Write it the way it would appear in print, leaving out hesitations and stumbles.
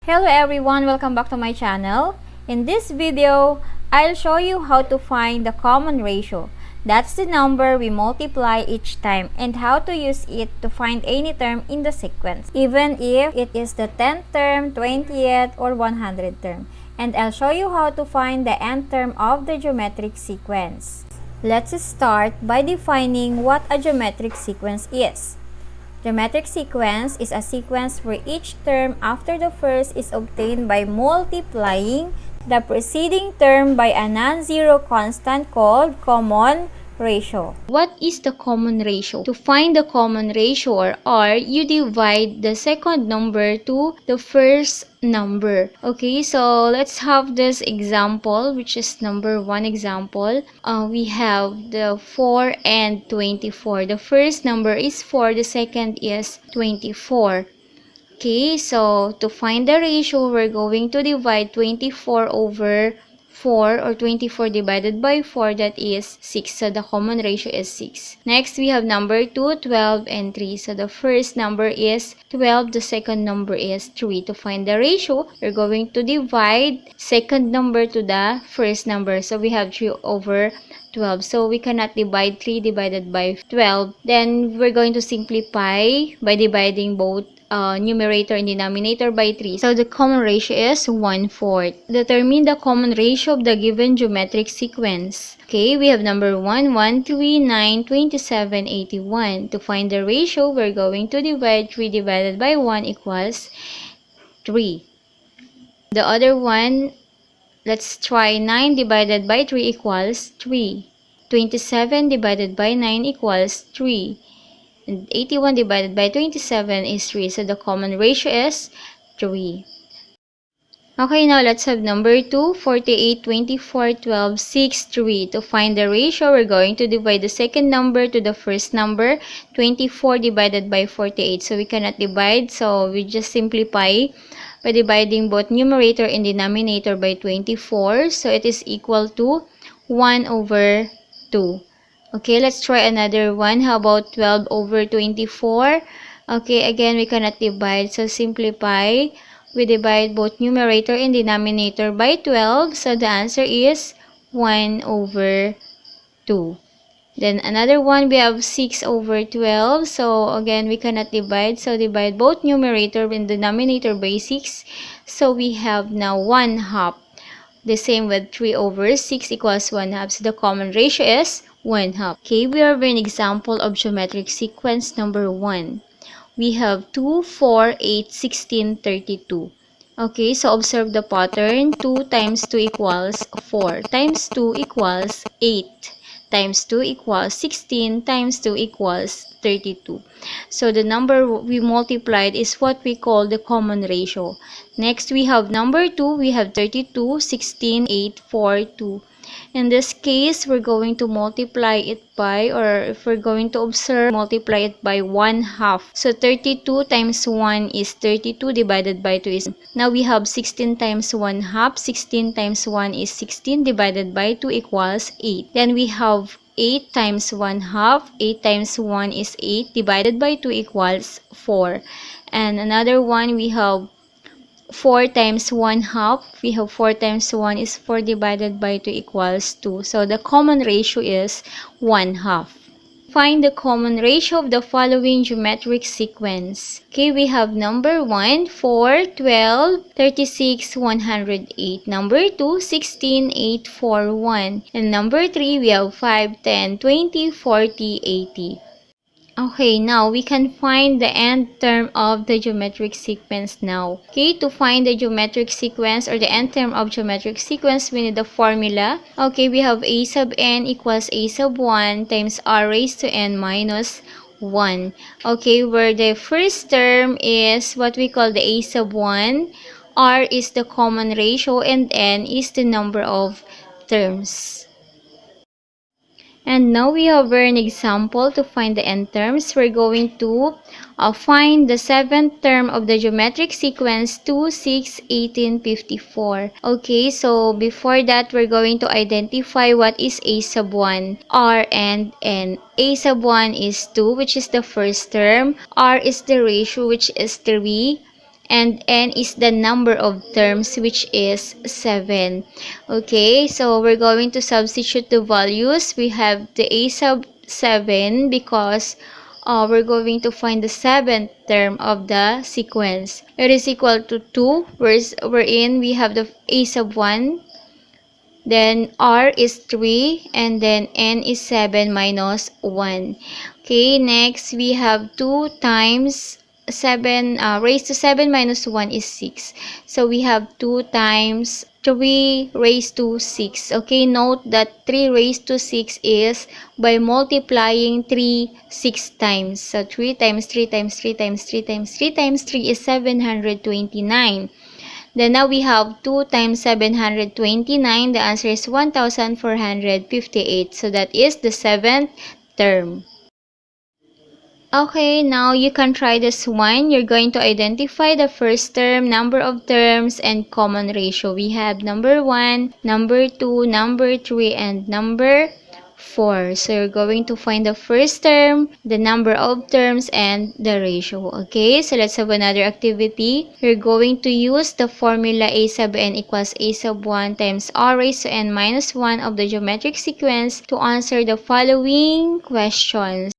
Hello everyone, welcome back to my channel. In this video, I'll show you how to find the common ratio. That's the number we multiply each time and how to use it to find any term in the sequence, even if it is the 10th term, 20th, or 100th term. And I'll show you how to find the nth term of the geometric sequence. Let's start by defining what a geometric sequence is. Geometric sequence is a sequence where each term after the first is obtained by multiplying the preceding term by a non-zero constant called common ratio. What is the common ratio? To find the common ratio or R, you divide the second number to the first number. Okay, so let's have this example, which is number 1 example. We have the 4 and 24. The first number is 4, the second is 24. Okay, so to find the ratio, we're going to divide 24 over 4 or 24 divided by 4, that is 6. So the common ratio is 6. Next, we have number 2, 12, and 3. So the first number is 12, the second number is 3. To find the ratio, we're going to divide second number to the first number. So we have 3 over 12. So we cannot divide 3 divided by 12. Then we're going to simplify by dividing both numerator and denominator by 3. So the common ratio is 1/4. Determine the common ratio of the given geometric sequence. Okay, we have number 1, 1, 3, 9, 27, 81. To find the ratio, we're going to divide 3 divided by 1 equals 3. The other one, let's try 9 divided by 3 equals 3. 27 divided by 9 equals 3. And 81 divided by 27 is 3. So the common ratio is 3. Okay, now let's have number 2, 48, 24, 12, 6, 3. To find the ratio, we're going to divide the second number to the first number. 24 divided by 48. So we cannot divide, so we just simplify by dividing both numerator and denominator by 24. So it is equal to 1 over 2. Okay, let's try another one. How about 12 over 24? Okay, again, we cannot divide. So, simplify. We divide both numerator and denominator by 12. So, the answer is 1 over 2. Then, another one, we have 6 over 12. So, again, we cannot divide. So, divide both numerator and denominator by 6. So, we have now 1/2. The same with 3 over 6 equals 1/2. So, the common ratio is 1/2. Okay, we have an example of geometric sequence number 1. We have 2, 4, 8, 16, 32. Okay, so observe the pattern. 2 times 2 equals 4 times 2 equals 8 times 2 equals 16 times 2 equals 32. So the number we multiplied is what we call the common ratio. Next, we have number 2. We have 32, 16, 8, 4, 2. In this case, we're going to multiply it by, or if we're going to observe, multiply it by 1/2. So 32 times 1 is 32 divided by 2 is. Now we have 16 times 1/2. 16 times 1 is 16 divided by 2 equals 8. Then we have 8 times 1/2. 8 times 1 is 8 divided by 2 equals 4. And another one, we have 4 times 1/2. We have 4 times 1 is 4 divided by 2 equals 2. So the common ratio is 1/2. Find the common ratio of the following geometric sequence. Okay, we have number 1, 4, 12, 36, 108. Number 2, 16, 8, 4, 1. And number 3, we have 5, 10, 20, 40, 80. Okay, now we can find the nth term of the geometric sequence now. Okay, to find the geometric sequence or the nth term of geometric sequence, we need the formula. Okay, we have a sub n equals a sub 1 times r raised to n minus 1. Okay, where the first term is what we call the a sub 1, r is the common ratio, and n is the number of terms. And now we have an example to find the nth terms. We're going to find the 7th term of the geometric sequence 2, 6, 18, 54. Okay, so before that, we're going to identify what is a sub 1, r, and n. A sub 1 is 2, which is the first term. R is the ratio, which is 3. and n is the number of terms, which is 7. Okay, so we're going to substitute the values. We have the a sub 7 because we're going to find the 7th term of the sequence. It is equal to 2, wherein we have the a sub 1, then r is 3, and then n is 7 minus 1. Okay, next we have 2 times 7 raised to 7 minus 1 is 6. So we have 2 times 3 raised to 6. Okay, note that 3 raised to 6 is by multiplying 3 6 times. So 3 times 3 times 3 times 3 times 3 times 3 is 729. Then now we have 2 times 729. The answer is 1458. So that is the 7th term. Okay, now you can try this one. You're going to identify the first term, number of terms, and common ratio. We have number 1, number 2, number 3, and number 4. So you're going to find the first term, the number of terms, and the ratio. Okay, so let's have another activity. You're going to use the formula a sub n equals a sub 1 times r raised to n minus 1 of the geometric sequence to answer the following questions.